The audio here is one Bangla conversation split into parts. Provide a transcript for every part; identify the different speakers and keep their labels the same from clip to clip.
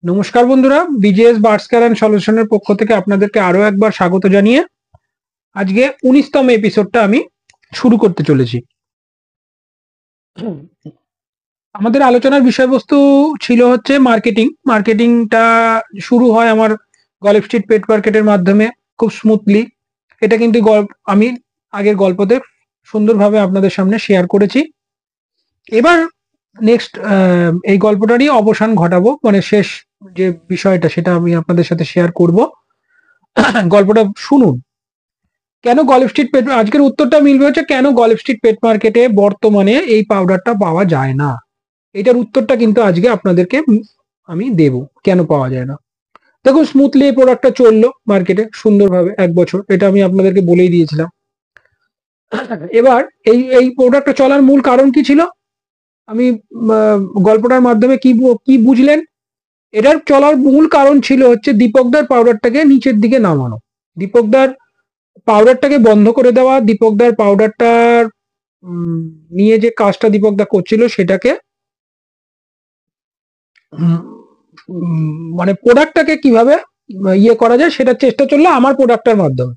Speaker 1: নমস্কার বন্ধুরা, বিজেএস বার্ডস কেয়ার অ্যান্ড সলিউশনের পক্ষ থেকে আপনাদেরকে আরো একবার স্বাগত জানিয়ে আজকে 19তম এপিসোডটা আমি শুরু করতে চলেছি। আমাদের আলোচনার বিষয়বস্তু ছিল হচ্ছে মার্কেটিংটা শুরু হয় আমার গল্ফ স্ট্রিট পেট মার্কেটের মাধ্যমে খুব স্মুথলি। এটা কিন্তু আমি আগের গল্পতে সুন্দরভাবে আপনাদের সামনে শেয়ার করেছি। এবার নেক্সট এই গল্পটারই অবসান ঘটাবো, মানে শেষ যে বিষয়টা সেটা আমি আপনাদের সাথে শেয়ার করব। গল্পটা শুনুন। কেন গল্ফ স্ট্রিট পেট, আজকের উত্তরটা মিলবে হচ্ছে কেন গল্ফ স্ট্রিট পেট মার্কেটে বর্তমানে এই পাউডারটা পাওয়া যায় না। এটার উত্তরটা কিন্তু আজকে আপনাদেরকে আমি দেব, কেন পাওয়া যায় না। দেখুন, স্মুথলি এই প্রোডাক্টটা চললো মার্কেটে সুন্দরভাবে 1 বছর, এটা আমি আপনাদেরকে বলেই দিয়েছিলাম। এবার এই প্রোডাক্টটা চলার মূল কারণ কি ছিল, আমি গল্পটার মাধ্যমে কি বুঝলেন। এটার চলার মূল কারণ ছিল হচ্ছে দীপকদার পাউডারটাকে নিচের দিকে নামানো, দীপকদার পাউডারটাকে বন্ধ করে দেওয়া, দীপকদার পাউডারটার নিয়ে যে কাজটা দীপকদা করছিল সেটাকে মানে প্রোডাক্টটাকে কিভাবে ইয়ে করা যায় সেটার চেষ্টা চললো আমার প্রোডাক্টের মাধ্যমে।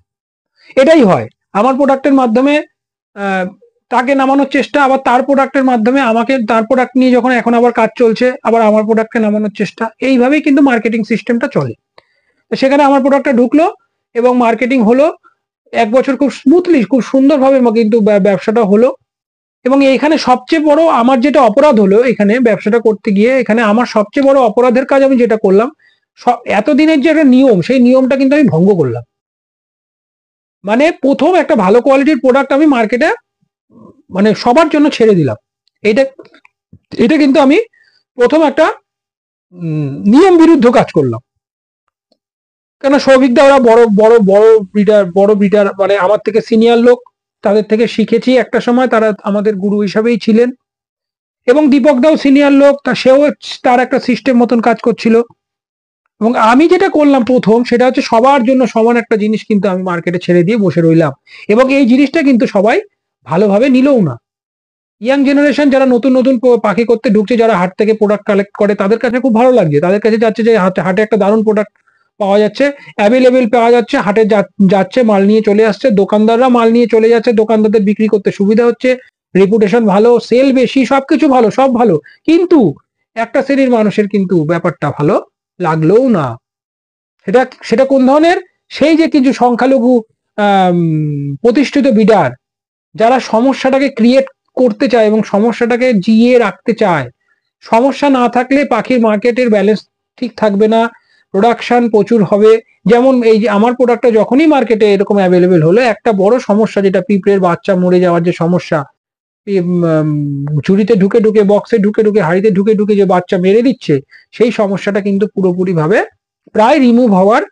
Speaker 1: এটাই হয়, আমার প্রোডাক্টের মাধ্যমে তাকে নামানোর চেষ্টা, আবার তার প্রোডাক্টের মাধ্যমে আমাকে, তার প্রোডাক্ট নিয়ে যখন এখন আবার কাজ চলছে আবার আমার প্রোডাক্টকে নামানোর চেষ্টা। এইভাবেই কিন্তু মার্কেটিং সিস্টেমটা চলে। সেখানে আমার প্রোডাক্টটা ঢুকলো এবং মার্কেটিং হলো 1 বছর খুব স্মুথলি, খুব সুন্দরভাবে কিন্তু ব্যবসাটা হলো। এবং এখানে সবচেয়ে বড় আমার যেটা অপরাধ হলো, এখানে ব্যবসাটা করতে গিয়ে এখানে আমার সবচেয়ে বড় অপরাধের কাজ আমি যেটা করলাম, এতদিনের যে একটা নিয়ম, সেই নিয়মটা কিন্তু আমি ভঙ্গ করলাম। মানে প্রথম একটা ভালো কোয়ালিটির প্রোডাক্ট আমি মার্কেটে মানে সবার জন্য ছেড়ে দিলাম। এটা এটা কিন্তু আমি প্রথম একটা নিয়ম বিরুদ্ধ কাজ করলাম। কেন, সৌভিকদা ওরা বড় ব্রিডার, মানে আমার থেকে সিনিয়র লোক, তাদের থেকে শিখেছি একটা সময়, তারা আমাদের গুরু হিসাবেই ছিলেন। এবং দীপকদাও সিনিয়র লোক, সেও তার একটা সিস্টেম মতন কাজ করছিল। এবং আমি যেটা করলাম প্রথম, সেটা হচ্ছে সবার জন্য সমান একটা জিনিস কিন্তু আমি মার্কেটে ছেড়ে দিয়ে বসে রইলাম। এবং এই জিনিসটা কিন্তু সবাই ভালোভাবে নিলও না। ইয়াং জেনারেশন যারা নতুন নতুন পাখি করতে ঢুকছে, যারা হাট থেকে প্রোডাক্ট কালেক্ট করে, তাদের কাছে খুব ভালো লাগছে। তাদের কাছে যাচ্ছে যে হাটে একটা দারুণ প্রোডাক্ট পাওয়া যাচ্ছে, অ্যাভেলেবেল পাওয়া যাচ্ছে, হাটে যাচ্ছে, মাল নিয়ে চলে আসছে, দোকানদাররা মাল নিয়ে চলে যাচ্ছে, দোকানদারদের বিক্রি করতে সুবিধা হচ্ছে, রেপুটেশন ভালো, সেল বেশি, সবকিছু ভালো, সব ভালো। কিন্তু একটা শ্রেণীর মানুষের কিন্তু ব্যাপারটা ভালো লাগলোও না। সেটা সেটা কোন ধরনের, সেই যে কিছু সংখ্যালঘু প্রতিষ্ঠিত বিডার, যারা সমস্যাটাকে ক্রিয়েট করতে চায় এবং সমস্যাটাকে জিয়ে রাখতে চায়। সমস্যা না থাকলে পাখির মার্কেটের ব্যালেন্স ঠিক থাকবে না, প্রোডাকশন প্রচুর হবে। যেমন এই যে আমার প্রোডাক্টটা যখনই মার্কেটে এরকম অ্যাভেলেবেল হলো, একটা বড় সমস্যা যেটা পিঁপড়ের বাচ্চা মরে যাওয়ার যে সমস্যা, ঝুড়িতে ঢুকে ঢুকে, বক্সে ঢুকে ঢুকে, হাড়িতে ঢুকে ঢুকে যে বাচ্চা মেরে দিচ্ছে, সেই সমস্যাটা কিন্তু পুরোপুরি ভাবে প্রায় রিমুভ হওয়ার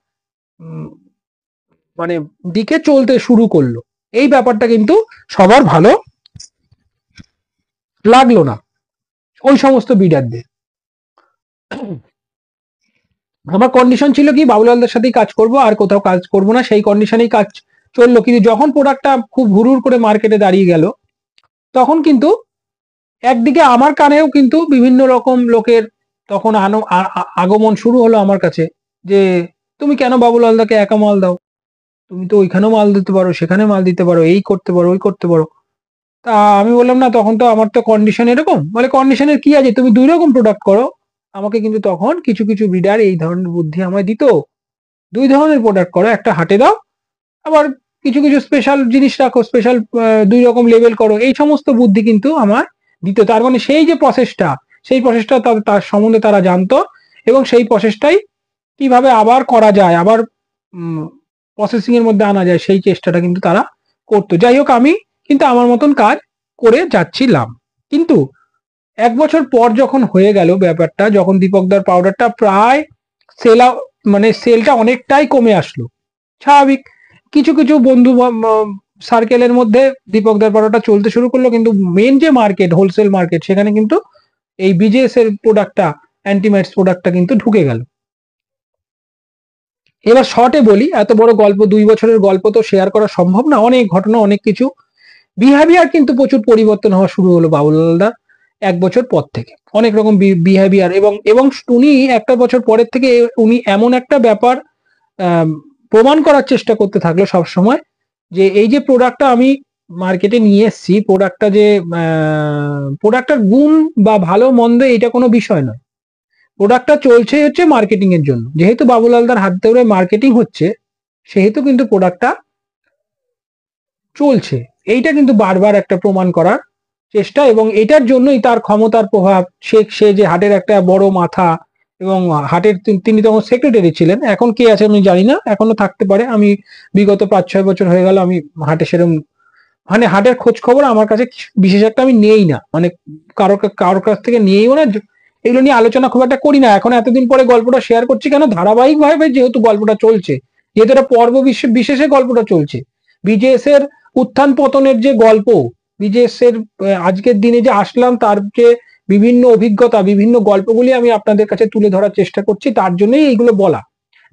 Speaker 1: মানে দিকে চলতে শুরু করলো। এই ব্যাপারটা কিন্তু সবার ভালো লাগলো না ওই সমস্ত বিডারদের। আমার কন্ডিশন ছিল কি, বাবুলালদের সাথেই কাজ করব, আর কোথাও কাজ করব না, সেই কন্ডিশনেই কাজ চললো। কিন্তু যখন প্রোডাক্টটা খুব হুড়ুর করে মার্কেটে দাঁড়িয়ে গেল, তখন কিন্তু একদিকে আমার কানেও কিন্তু বিভিন্ন রকম লোকের তখন আগমন শুরু হলো আমার কাছে, যে তুমি কেন বাবুলালদাকে একা মাল দাও, তুমি তো ওইখানেও মাল দিতে পারো, সেখানে মাল দিতে পারো, এই করতে পারো, ওই করতে পারো। তা আমি বললাম না, তখন তো আমার তো কন্ডিশন এরকম। বলে কন্ডিশনের কি আছে, তুমি 2 রকম প্রোডাক্ট করো। আমাকে কিন্তু তখন কিছু কিছু ব্রিডার এই ধরনের বুদ্ধি আমায় দিত, 2 ধরনের প্রোডাক্ট করো, একটা হাটে দাও, আবার কিছু কিছু স্পেশাল জিনিস রাখো, স্পেশাল 2 রকম লেভেল করো, এই সমস্ত বুদ্ধি কিন্তু আমার দিত। তার মানে সেই যে প্রসেসটা, সেই প্রসেসটা তার সম্বন্ধে তারা জানতো, এবং সেই প্রসেসটাই কিভাবে আবার করা যায়, আবার প্রসেসিং এর মধ্যে আনা যায়, সেই চেষ্টাটা কিন্তু তারা করতো। যাই হোক, আমি কিন্তু আমার মতন কাজ করে যাচ্ছিলাম। কিন্তু 1 বছর পর যখন হয়ে গেল ব্যাপারটা, যখন দীপকদার পাউডারটা প্রায় মানে সেলটা অনেকটাই কমে আসলো, স্বাভাবিক, কিছু কিছু বন্ধু সার্কেলের মধ্যে দীপকদার পাউডারটা চলতে শুরু করলো, কিন্তু মেন যে মার্কেট, হোলসেল মার্কেট, সেখানে কিন্তু এই বিজেএস এর প্রোডাক্টটা, অ্যান্টিমাইটস প্রোডাক্টটা কিন্তু ঢুকে গেল। এবার শর্টে বলি, এত বড় গল্প, 2 বছরের গল্প তো শেয়ার করা সম্ভব না, অনেক ঘটনা, অনেক কিছু, বিহেভিয়ার কিন্তু প্রচুর পরিবর্তন হওয়া শুরু হলো বাবুলালদার। 1 বছর পর থেকে অনেক রকম বিহেভিয়ার, এবং উনি 1 বছর পরের থেকে উনি এমন একটা ব্যাপার প্রমাণ করার চেষ্টা করতে থাকলো সব সময়, যে এই যে প্রোডাক্টটা আমি মার্কেটে নিয়ে এসেছি, প্রোডাক্টটার গুণ বা ভালো মন্দ এটা কোনো বিষয় নয়, প্রোডাক্টটা চলছে হচ্ছে মার্কেটিং এর জন্য। যেহেতু বাবুল হালদার হাত ধরে মার্কেটিং হচ্ছে, সেহেতু কিন্তু প্রোডাক্টটা চলছে। এইটা কিন্তু বারবার একটা প্রমাণ করার চেষ্টা, এবং এটার জন্যই তার ক্ষমতার প্রভাব। সে যে হাটের একটা বড় মাথা, এবং হাটের তিনি তখন সেক্রেটারি ছিলেন, এখন কে আছে আমি জানি না, এখনো থাকতে পারে। আমি বিগত 5-6 বছর হয়ে গেল আমি হাটে সেরকম, মানে হাটের খোঁজ খবর আমার কাছে বিশেষ একটা আমি নেই না, মানে কারোর কাছ থেকে নিয়েইও না, এগুলো নিয়ে আলোচনা খুব একটা করি না। এখন এতদিন পরে গল্পটা শেয়ার করছি কেন, ধারাবাহিক ভাবে যেহেতু গল্পটা চলছে, যেহেতু এটা পর্ব বিশেষে গল্পটা চলছে, বিজেএস এর উত্থান পতনের যে গল্প, বিজেএস এর আজকের দিনে যে আসলাম, তার যে বিভিন্ন অভিজ্ঞতা, বিভিন্ন গল্পগুলি আমি আপনাদের কাছে তুলে ধরার চেষ্টা করছি, তার জন্যই এইগুলো বলা।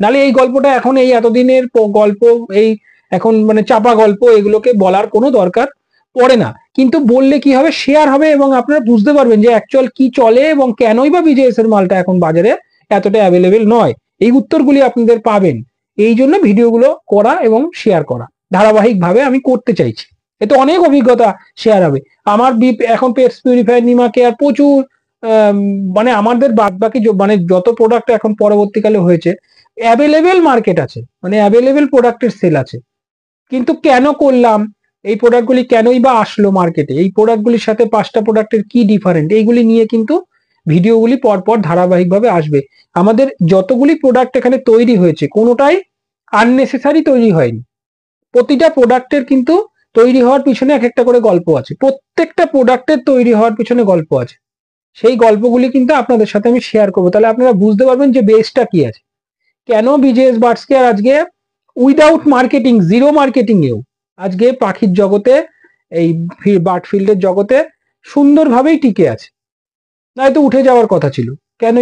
Speaker 1: নালে এই গল্পটা এখন এই এতদিনের গল্প, এই এখন মানে চাপা গল্প, এগুলোকে বলার কোনো দরকার পড়ে না। কিন্তু বললে কি হবে, শেয়ার হবে, এবং আপনারা বুঝতে পারবেন যে অ্যাকচুয়াল কি চলে, এবং কেনই বা বিজেএস এর মালটা এখন বাজারে এতটা অ্যাভেলেবেল নয়। এই উত্তরগুলি আপনাদের পাবেন, এই জন্য ভিডিওগুলো করা এবং শেয়ার করা ধারাবাহিকভাবে আমি করতে চাইছি। এতে অনেক অভিজ্ঞতা শেয়ার হবে। আমার এখন পেটস পিউরিফায়ার, নিমা কেয়ার প্রচুর, মানে আমাদের বাদ বাকি মানে যত প্রোডাক্ট এখন পরবর্তীকালে হয়েছে, অ্যাভেলেবেল মার্কেট আছে, মানে অ্যাভেলেবেল প্রোডাক্টের সেল আছে। কিন্তু কেন করলাম, এই প্রোডাক্টগুলি কেনই বা আসলো মার্কেটে, এই প্রোডাক্টগুলির সাথে 5টা প্রোডাক্টের কি ডিফারেন্ট, এইগুলি নিয়ে কিন্তু ভিডিওগুলি পরপর ধারাবাহিকভাবে আসবে। আমাদের যতগুলি প্রোডাক্ট এখানে তৈরি হয়েছে, কোনোটাই আননেসেসারি তৈরি হয়নি। প্রতিটা প্রোডাক্টের কিন্তু তৈরি হওয়ার পিছনে এক একটা করে গল্প আছে, প্রত্যেকটা প্রোডাক্টের তৈরি হওয়ার পিছনে গল্প আছে। সেই গল্পগুলি কিন্তু আপনাদের সাথে আমি শেয়ার করবো, তাহলে আপনারা বুঝতে পারবেন যে বেসটা কি আছে, কেন বিজেএস বার্ডস কেয়ার আজকে উইদাউট মার্কেটিং, জিরো মার্কেটিং এও আজকে পাখির জগতে, এই বার্ড ফিল্ডের জগতে সুন্দরভাবেই টিকে আছে। নয়তো উঠে যাওয়ার কথা ছিল। কেন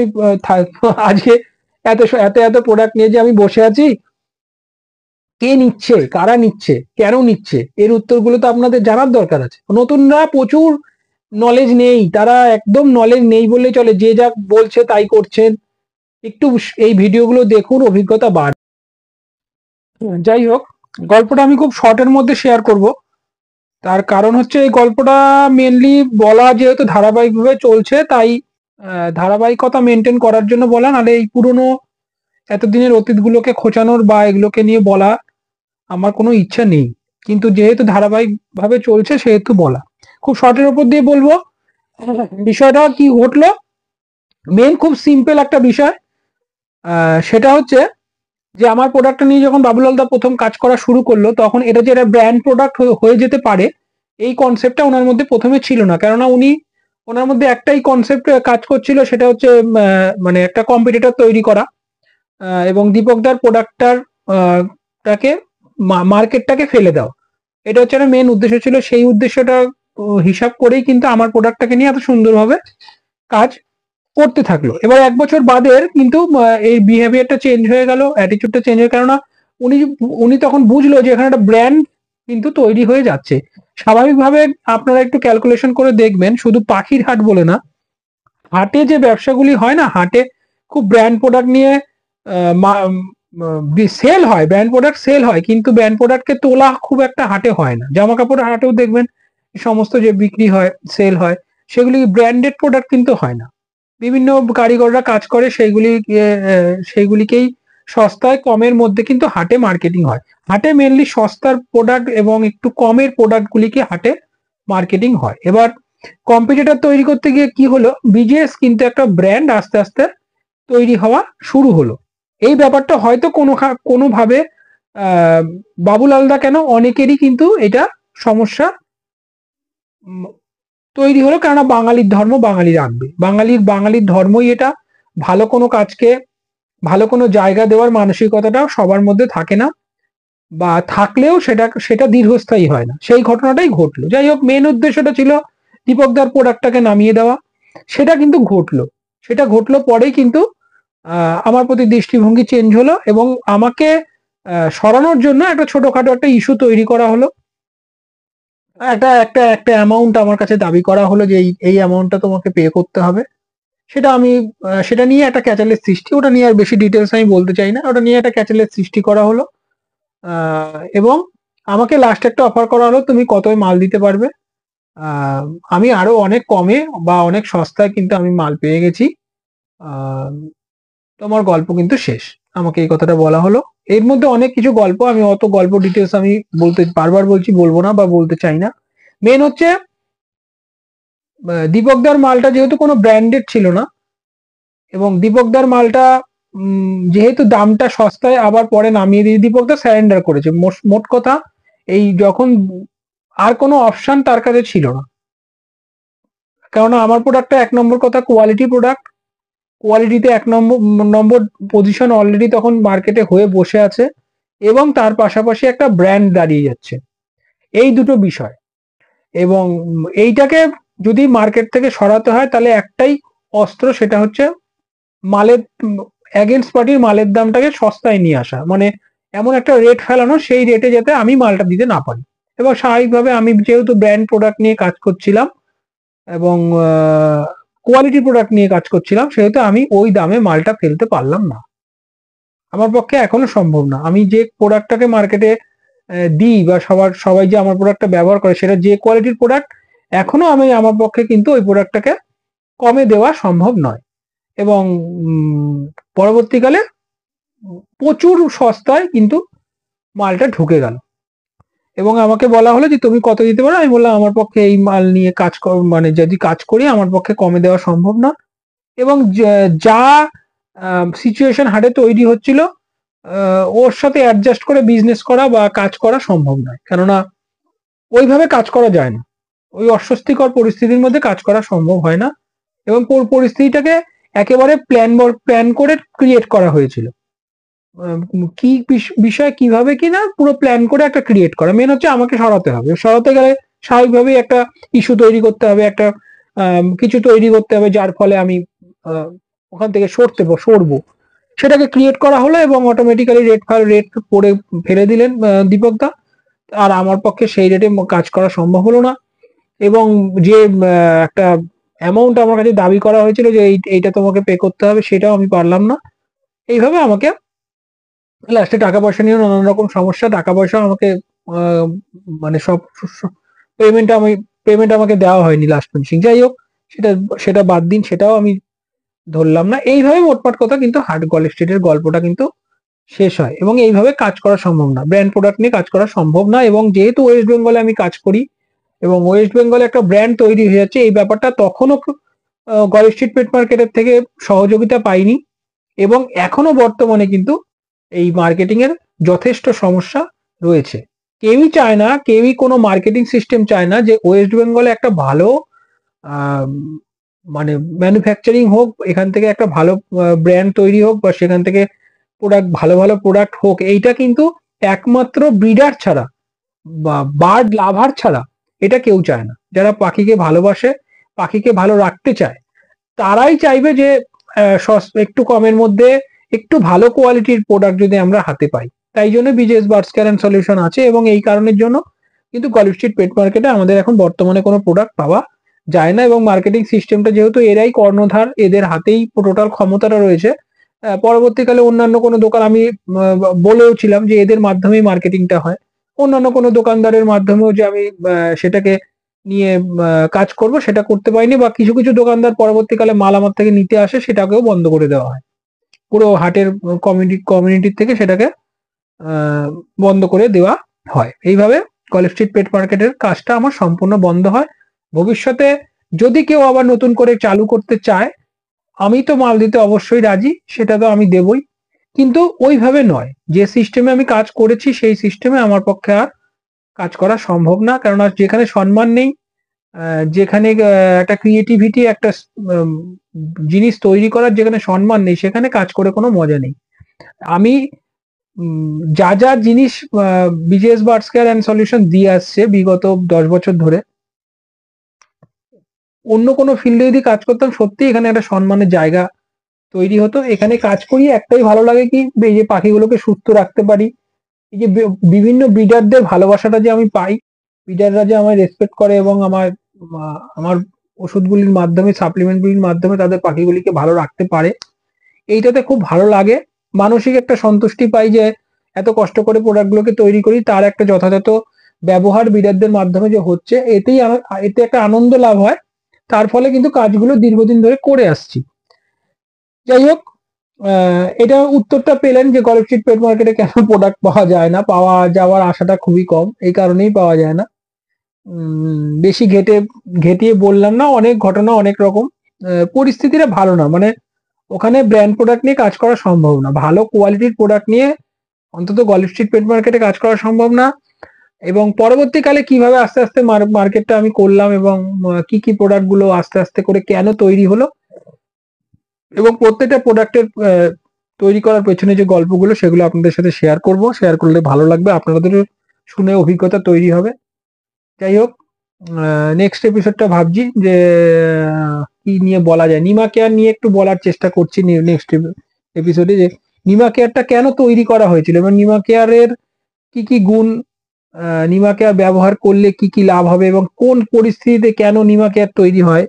Speaker 1: আজকে এত এত এত প্রোডাক্ট নিয়ে যে আমি বসে আছি, কে নিচ্ছে, কারা নিচ্ছে, কেন নিচ্ছে, এর উত্তরগুলো তো আপনাদের জানার দরকার আছে। নতুনরা প্রচুর নলেজ নেই, তারা একদম নলেজ নেই বললেই চলে, যে যা বলছে তাই করছেন। একটু এই ভিডিওগুলো দেখুন, অভিজ্ঞতা বাড়বে। যাই হোক, গল্পটা আমি খুব শর্টের মধ্যে শেয়ার করব। তার কারণ হচ্ছে এই গল্পটা মেনলি বলা, যেহেতু ধারাবাহিকভাবে চলছে, তাই ধারাবাহিকতা মেনটেন করার জন্য বলা, নাহলে এই পুরনো এতদিনের অতীতগুলোকে খোঁচানোর বা এগুলোকে নিয়ে বলা আমার কোনো ইচ্ছা নেই। কিন্তু যেহেতু ধারাবাহিকভাবে চলছে, সেহেতু বলা। খুব শর্টের উপর দিয়ে বলবো। বিষয়টা কি ঘটলো, মেন খুব সিম্পল একটা বিষয়। সেটা হচ্ছে যে আমার প্রোডাক্টটা নিয়ে যখন বাবুল হালদা প্রথম কাজ করা শুরু করলো, তখন এটা যে একটা ব্র্যান্ড প্রোডাক্ট হয়ে যেতে পারে, এই কনসেপ্টটা ওনার মধ্যে প্রথমে ছিল না। কেননা ওনার মধ্যে একটাই কনসেপ্ট কাজ করছিল, সেটা হচ্ছে মানে একটা কম্পিটিটর তৈরি করা, এবং দীপকদার প্রোডাক্টটার টাকে মার্কেটটাকে ফেলে দাও। এটা হচ্ছে একটা মেন উদ্দেশ্য ছিল। সেই উদ্দেশ্যটা হিসাব করেই কিন্তু আমার প্রোডাক্টটাকে নিয়ে এত সুন্দরভাবে কাজ করতে থাকলো। এবার 1 বছর বাদের কিন্তু এই বিহেভিয়ারটা চেঞ্জ হয়ে গেল, অ্যাটিটিউডটা চেঞ্জ হয়ে, কেননা উনি উনি তখন বুঝলো যে এখানে একটা ব্র্যান্ড কিন্তু তৈরি হয়ে যাচ্ছে। স্বাভাবিকভাবে আপনারা একটু ক্যালকুলেশন করে দেখবেন, শুধু পাখির হাট বলে না, হাটে যে ব্যবসাগুলি হয় না, হাটে খুব ব্র্যান্ড প্রোডাক্ট নিয়ে সেল হয়, ব্র্যান্ড প্রোডাক্ট সেল হয়, কিন্তু ব্র্যান্ড প্রোডাক্টকে তোলা খুব একটা হাটে হয় না। জামা কাপড়ের হাটেও দেখবেন সমস্ত যে বিক্রি হয়, সেল হয়, সেগুলি ব্র্যান্ডেড প্রোডাক্ট কিন্তু হয় না। বিভিন্ন কারিগররা কাজ করে, সেইগুলিকেই সস্তায় কমের মধ্যে কিন্তু হাটে মার্কেটিং হয়। হাটে মেনলি সস্তার প্রোডাক্ট এবং একটু কমের প্রোডাক্ট গুলিকে হাটে মার্কেটিং হয়। এবার কম্পিটিটর তৈরি করতে গিয়ে কি হলো, বিজেএস কিন্তু একটা ব্র্যান্ড আস্তে আস্তে তৈরি হওয়া শুরু হলো। এই ব্যাপারটা হয়তো কোনোভাবে বাবুল হালদা কেন, অনেকেরই কিন্তু এটা সমস্যা তৈরি হলো, কেননা বাঙালির ধর্ম বাঙালি রাখবে, বাঙালির ধর্মই এটা। ভালো কোনো কাজকে ভালো কোনো জায়গা দেওয়ার মানসিকতাটাও সবার মধ্যে থাকে না, বা থাকলেও সেটা দীর্ঘস্থায়ী হয় না। সেই ঘটনাটাই ঘটলো। যাই হোক, মেন উদ্দেশ্যটা ছিল দীপকদার প্রোডাক্টটাকে নামিয়ে দেওয়া। সেটা কিন্তু ঘটলো পরেই কিন্তু আমার প্রতি দৃষ্টিভঙ্গি চেঞ্জ হলো, এবং আমাকে সরানোর জন্য একটা ছোটখাটো একটা ইস্যু তৈরি করা হলো। একটা একটা একটা অ্যামাউন্ট আমার কাছে দাবি করা হলো যে এই অ্যামাউন্টটা তোমাকে পে করতে হবে। সেটা আমি সেটা নিয়ে একটা ক্যাচালের সৃষ্টি, ওটা নিয়ে আর বেশি ডিটেলস আমি বলতে চাই না, ওটা নিয়ে একটা ক্যাচালের সৃষ্টি করা হলো। এবং আমাকে লাস্ট একটা অফার করা হলো তুমি কতই মাল দিতে পারবে। আহ, আমি আরো অনেক কমে বা অনেক সস্তায় কিন্তু আমি মাল পেয়ে গেছি। আহ, তোমার গল্প কিন্তু শেষ, আমাকে এই কথাটা বলা হলো। এর মধ্যে অনেক কিছু গল্প, আমি অত গল্প ডিটেলস আমি বলতে বারবার বলছি বলবো না বা বলতে চাই না। মেন হচ্ছে দীপকদার মালটা যেহেতু কোনো ব্র্যান্ডেড ছিল না, এবং দীপকদার মালটা যেহেতু দামটা সস্তায় আবার পরে নামিয়ে দিয়ে দীপকদা স্যারেন্ডার করেছে। মোট কথা এই যখন আর কোনো অপশন তার কাছে ছিল না, কেননা আমার প্রোডাক্টটা এক নম্বর কথা কোয়ালিটি প্রোডাক্ট, কোয়ালিটিতে এক নম্বর নম্বর পজিশন অলরেডি তখন মার্কেটে হয়ে বসে আছে, এবং তার পাশাপাশি একটা ব্র্যান্ড দাঁড়িয়ে যাচ্ছে, এই দুটো বিষয়। এবং এইটাকে যদি মার্কেট থেকে সরাতে হয় তাহলে একটাই অস্ত্র, সেটা হচ্ছে মালের এগেনস্ট পার্টির মালের দামটাকে সস্তায় নিয়ে আসা, মানে এমন একটা রেট ফেলানো সেই রেটে যাতে আমি মালটা দিতে না পারি। এবং স্বাভাবিকভাবে আমি যেহেতু ব্র্যান্ড প্রোডাক্ট নিয়ে কাজ করছিলাম এবং কোয়ালিটি প্রোডাক্ট নিয়ে কাজ করছিলাম, সেহেতু আমি ওই দামে মালটা ফেলতে পারলাম না। আমার পক্ষে এখনো সম্ভব না। আমি যে প্রোডাক্টটাকে মার্কেটে দিই বা সবাই যে আমার প্রোডাক্টটা ব্যবহার করে সেটা যে কোয়ালিটির প্রোডাক্ট, এখনো আমি আমার পক্ষে কিন্তু ওই প্রোডাক্টটাকে কমে দেওয়া সম্ভব নয়। এবং পরবর্তীকালে প্রচুর সস্তায় কিন্তু মালটা ঢুকে গেল, এবং আমাকে বলা হলো যে তুমি কত দিতে পারো। আমি বললাম আমার পক্ষে এই মাল নিয়ে কাজ মানে যদি কাজ করি আমার পক্ষে কমে দেওয়া সম্ভব না। এবং যা সিচুয়েশন হাটে তৈরি হচ্ছিল ওর সাথে অ্যাডজাস্ট করে বিজনেস করা বা কাজ করা সম্ভব নয়, কেননা ওইভাবে কাজ করা যায় না, ওই অস্বস্তিকর পরিস্থিতির মধ্যে কাজ করা সম্ভব হয় না। এবং পরিস্থিতিটাকে একেবারে প্ল্যান করে ক্রিয়েট করা হয়েছিল। কি বিষয় কিভাবে কি না পুরো প্ল্যান করে একটা ক্রিয়েট করা। মেন হচ্ছে আমাকে সরাতে হবে, সরাতে গেলে স্বাভাবিকভাবেই একটা ইস্যু তৈরি করতে হবে, একটা কিছু তৈরি করতে হবে যার ফলে আমি ওখান থেকে সরবো। সেটাকে ক্রিয়েট করা হলো এবং অটোমেটিক্যালি রেট করে ফেলে দিলেন দীপক দা। আর আমার পক্ষে সেই রেটে কাজ করা সম্ভব হলো না। এবং যে একটা অ্যামাউন্ট আমার কাছে দাবি করা হয়েছিল যে এইটা তোমাকে পে করতে হবে, সেটাও আমি পারলাম না। এইভাবে আমাকে লাস্টে টাকা পয়সা নিয়ে নানান রকম সমস্যা, টাকা পয়সা আমাকে মানে সব পেমেন্ট পেমেন্ট আমাকে দেওয়া হয়নি লাস্ট ফিনিশিং। যাই হোক, সেটা সেটা বাদ দিন, সেটাও আমি ধরলাম না। এইভাবে মোটমাট কথা কিন্তু হার্ড কল স্ট্রিটের গল্পটা কিন্তু শেষ হয়। এবং এইভাবে কাজ করা সম্ভব না, ব্র্যান্ড প্রোডাক্ট নিয়ে কাজ করা সম্ভব না। এবং যেহেতু ওয়েস্ট বেঙ্গলে আমি কাজ করি এবং ওয়েস্ট বেঙ্গলে একটা ব্র্যান্ড তৈরি হয়ে যাচ্ছে, এই ব্যাপারটা তখনও গল স্ট্রিট পেট মার্কেটের থেকে সহযোগিতা পাইনি। এবং এখনো বর্তমানে কিন্তু এই মার্কেটিং এর যথেষ্ট সমস্যা রয়েছে। কেউই চায় না, কেউই কোনো মার্কেটিং সিস্টেম চায় না যে ওয়েস্ট বেঙ্গলে একটা ভালো মানে ম্যানুফ্যাকচারিং হোক, এখান থেকে একটা ভালো ব্র্যান্ড তৈরি হোক বা সেখান থেকে ভালো ভালো প্রোডাক্ট হোক। এইটা কিন্তু একমাত্র ব্রিডার ছাড়া বা বার্ড লাভার ছাড়া এটা কেউ চায় না। যারা পাখিকে ভালোবাসে, পাখিকে ভালো রাখতে চায়, তারাই চাইবে যে একটু কমের মধ্যে একটু ভালো কোয়ালিটির প্রোডাক্ট যদি আমরা হাতে পাই। তাই জন্য BJS birds care and solution আছে, এবং এই কারণের জন্য কিন্তু গল স্ট্রিট পেট মার্কেটে আমাদের এখন বর্তমানে কোনো প্রোডাক্ট পাওয়া যায় না। এবং মার্কেটিং সিস্টেমটা যেহেতু এরাই কর্ণধার, এদের হাতেই টোটাল ক্ষমতাটা রয়েছে। পরবর্তীকালে অন্যান্য কোনো দোকান আমি বলেও ছিলাম যে এদের মাধ্যমেই মার্কেটিংটা হয়। অন্যান্য কোনো দোকানদারের মাধ্যমেও যে আমি সেটাকে নিয়ে কাজ করব সেটা করতে পারিনি, বা কিছু কিছু দোকানদার পরবর্তীকালে মাল আমার থেকে নিতে আসে সেটাকেও বন্ধ করে দেওয়া হয়। পুরো হাটের কমিউনিটির থেকে সেটাকে বন্ধ করে দেওয়া হয়। এইভাবে গল স্ট্রিট পেট মার্কেটের কাজটা আমার সম্পূর্ণ বন্ধ হয়। ভবিষ্যতে যদি কেউ আবার নতুন করে চালু করতে চায়, আমি তো মাল দিতে অবশ্যই রাজি, সেটা তো আমি দেবই, কিন্তু ওইভাবে নয়। যে সিস্টেমে আমি কাজ করেছি সেই সিস্টেমে আমার পক্ষে আর কাজ করা সম্ভব না। কেননা যেখানে সম্মান নেই, যেখানে একটা ক্রিয়েটিভিটি, একটা জিনিস তৈরি করার যেখানে সম্মান নেই, সেখানে কাজ করে কোনো মজা নেই। আমি যা যা জিনিস BJS birds care and solution দিয়ে আসছে বিগত 10 বছর ধরে, অন্য কোনো ফিল্ডে যদি কাজ করতাম সত্যি এখানে একটা সম্মানের জায়গা তৈরি হতো। এখানে কাজ করি একটাই ভালো লাগে কি, এই যে পাখিগুলোকে সুস্থ রাখতে পারি, এই যে বিভিন্ন ব্রিডারদের ভালোবাসাটা যে আমি পাই, রিডাররা যে আমায় রেসপেক্ট করে এবং আমার ওষুধগুলির মাধ্যমে, সাপ্লিমেন্টগুলির মাধ্যমে তাদের পাখিগুলিকে ভালো রাখতে পারে, এইটাতে খুব ভালো লাগে। মানসিক একটা সন্তুষ্টি পাই যে এত কষ্ট করে প্রোডাক্টগুলোকে তৈরি করি, তার একটা যথাযথ ব্যবহার বিডারদের মাধ্যমে যে হচ্ছে, এতে একটা আনন্দ লাভ হয়। তার ফলে কিন্তু কাজগুলো দীর্ঘদিন ধরে করে আসছি। যাই হোক, এটা উত্তরটা পেলেন যে গল্ফ স্ট্রিট পেট মার্কেটে কেন প্রোডাক্ট পাওয়া যায় না। পাওয়া যাওয়ার আশাটা খুবই কম, এই কারণেই পাওয়া যায় না। বেশি ঘেটিয়ে বললাম না, অনেক ঘটনা, অনেক রকম পরিস্থিতিটা ভালো না, মানে ওখানে ব্র্যান্ড প্রোডাক্ট নিয়ে কাজ করা সম্ভব না, ভালো কোয়ালিটির প্রোডাক্ট নিয়ে অন্তত গল্ফ স্ট্রিট পেট মার্কেটে কাজ করা সম্ভব না। এবং পরবর্তীকালে কিভাবে আস্তে আস্তে মার্কেটটা আমি করলাম এবং কি কি প্রোডাক্ট গুলো আস্তে আস্তে করে কেন তৈরি হলো, এবং প্রত্যেকটা প্রোডাক্টের তৈরি করার পেছনে যে গল্পগুলো, সেগুলো আপনাদের সাথে শেয়ার করব। শেয়ার করলে ভালো লাগবে, আপনাদের শুনে অভিজ্ঞতা তৈরি হবে। যাই হোক, নেক্সট এপিসোডটা ভাবছি যে কি নিয়ে বলা যায়। নিমা কেয়ার নিয়ে একটু বলার চেষ্টা করছি নেক্সট এপিসোডে, যে নিমা কেয়ারটা কেন তৈরি করা হয়েছিল এবং নিমা কেয়ারের কি কি গুণ, নিমা কেয়ার ব্যবহার করলে কি কি লাভ হবে এবং কোন পরিস্থিতিতে কেন নিমা কেয়ার তৈরি হয়,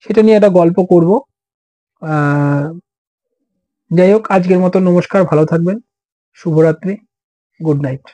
Speaker 1: সেটা নিয়ে একটা গল্প করব। যাই হোক, আজকের মতো নমস্কার, ভালো থাকবেন, শুভরাত্রি, গুড নাইট।